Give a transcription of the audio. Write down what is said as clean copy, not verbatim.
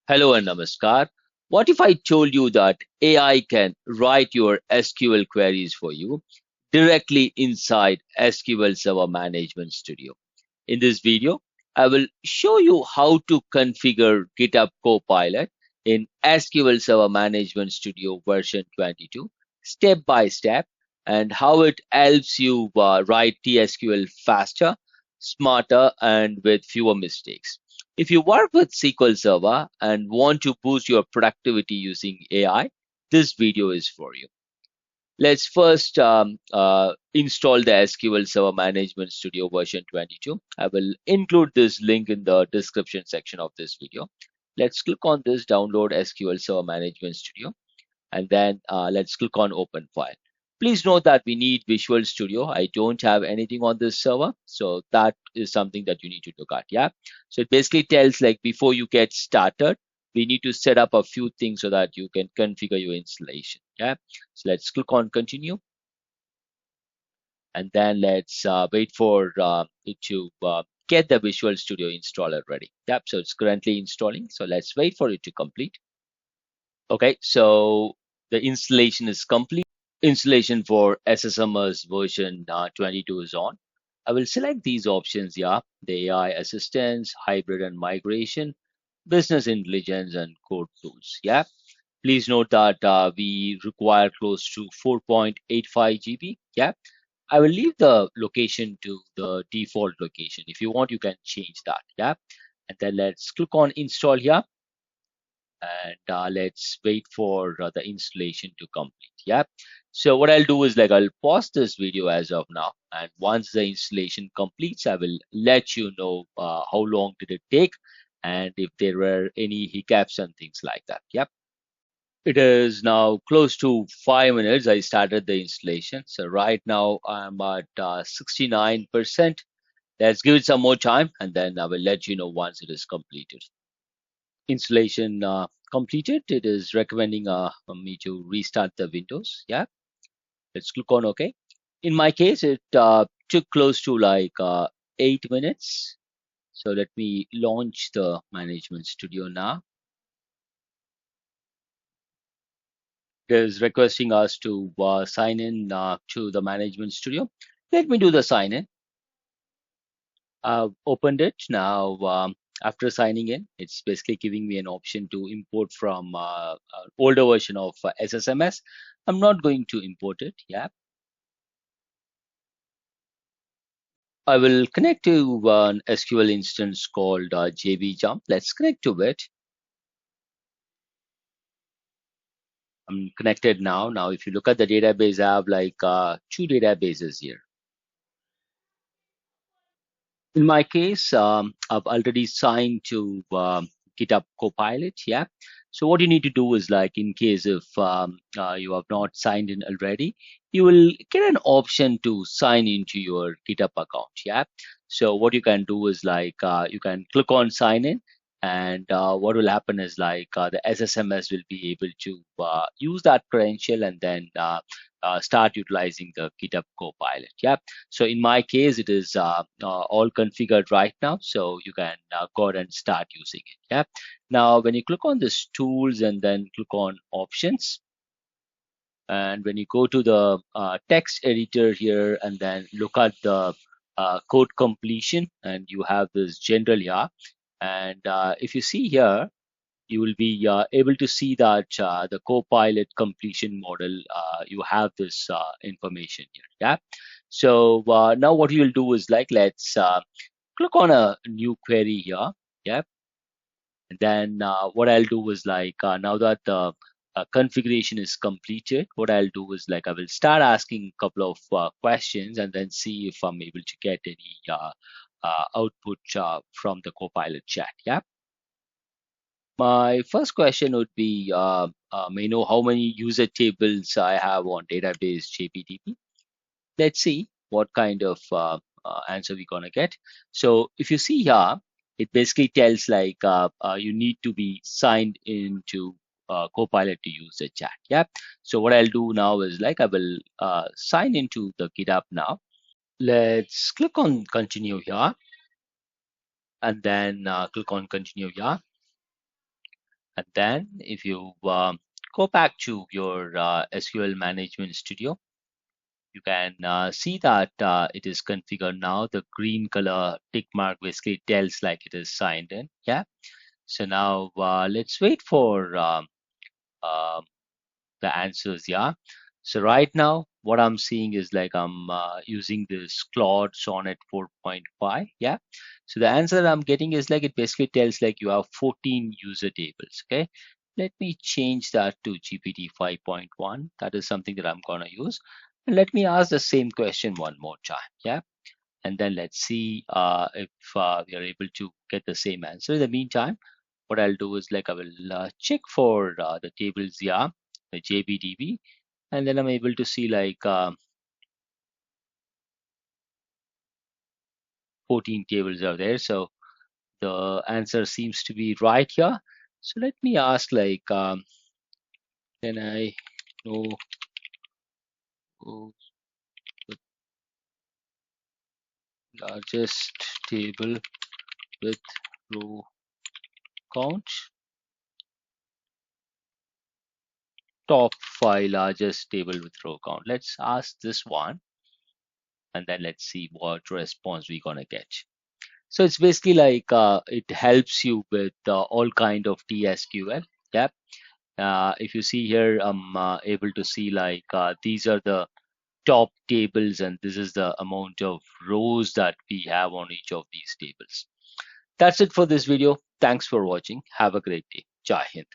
Hello and namaskar. What if I told you that AI can write your SQL queries for you directly inside SQL Server Management Studio? In this video, I will show you how to configure GitHub Copilot in SQL Server Management Studio version 22 step by step, and how it helps you write TSQL faster, smarter, and with fewer mistakes. If you work with SQL Server and want to boost your productivity using AI, this video is for you. Let's first install the SQL Server Management Studio version 22. I will include this link in the description section of this video. Let's click on this download SQL Server Management Studio, and then let's click on open file. Please note that we need Visual Studio. I don't have anything on this server, so that is something that you need to look at. Yeah, so it basically tells like before you get started, we need to set up a few things so that you can configure your installation. Yeah, so let's click on continue, and then let's wait for it to get the Visual Studio installer ready. Yep, so it's currently installing, so let's wait for it to complete. Okay, so the installation is complete. Installation for SSMS version 22 is on. I will select these options, yeah, the AI assistance, hybrid and migration, business intelligence, and code tools. Yeah, please note that we require close to 4.85 GB. Yeah, I will leave the location to the default location. If you want, you can change that. Yeah, and then let's click on install here, and let's wait for the installation to complete. Yeah, so what I'll do is like I'll pause this video as of now, and once the installation completes, I will let you know how long did it take and if there were any hiccups and things like that. Yep, it is now close to 5 minutes I started the installation, so right now I'm at 69%. Let's give it some more time, and then I will let you know once it is completed. Installation completed. It is recommending me to restart the Windows. Yeah, let's click on OK. In my case, it took close to like 8 minutes. So let me launch the Management Studio now. It is requesting us to sign in to the Management Studio. Let me do the sign in. I've opened it now. After signing in, it's basically giving me an option to import from an older version of SSMS. I'm not going to import it. Yeah, I will connect to an SQL instance called JB Let's connect to it. I'm connected now. Now, if you look at the database, I have like two databases here. In my case, I've already signed to GitHub Copilot. Yeah. So what you need to do is like in case if you have not signed in already, you will get an option to sign into your GitHub account. Yeah. So what you can do is like you can click on sign in, and what will happen is like the SSMS will be able to use that credential and then start utilizing the GitHub Copilot. Yeah. So in my case, it is all configured right now. So you can go ahead and start using it. Yeah. Now, when you click on this tools and then click on options, and when you go to the text editor here and then look at the code completion, and you have this general here. And if you see here, you will be able to see that the Copilot completion model, you have this information here. Yeah. So now what you will do is like, let's click on a new query here. Yeah. And then what I'll do is like, now that the configuration is completed, what I'll do is like, I will start asking a couple of questions and then see if I'm able to get any output from the Copilot chat. Yeah. My first question would be, may I know how many user tables I have on database JPDB? Let's see what kind of answer we're gonna get. So if you see here, it basically tells like you need to be signed into Copilot to use the chat. Yeah. So what I'll do now is like I will sign into the GitHub now. Let's click on continue here, and then click on continue here. And then if you go back to your SQL Management Studio, you can see that it is configured now. The green color tick mark basically tells like it is signed in. Yeah. So now let's wait for um, the answers. Yeah. So right now, what I'm seeing is like I'm using this Claude Sonnet 4.5. Yeah. So the answer that I'm getting is like it basically tells like you have 14 user tables. Okay. Let me change that to GPT 5.1. That is something that I'm going to use. And let me ask the same question one more time. Yeah. And then let's see if we are able to get the same answer. In the meantime, what I'll do is like I will check for the tables. Yeah. The JBDB, and then I'm able to see like 14 tables are there. So the answer seems to be right here. So let me ask like, can I know oh, the largest table with row count? Top 5 largest table with row count. Let's ask this one, and then let's see what response we're gonna get. So it's basically like it helps you with all kind of TSQL. Yeah. If you see here, I'm able to see like these are the top tables, and this is the amount of rows that we have on each of these tables. That's it for this video. Thanks for watching. Have a great day. Jai Hind.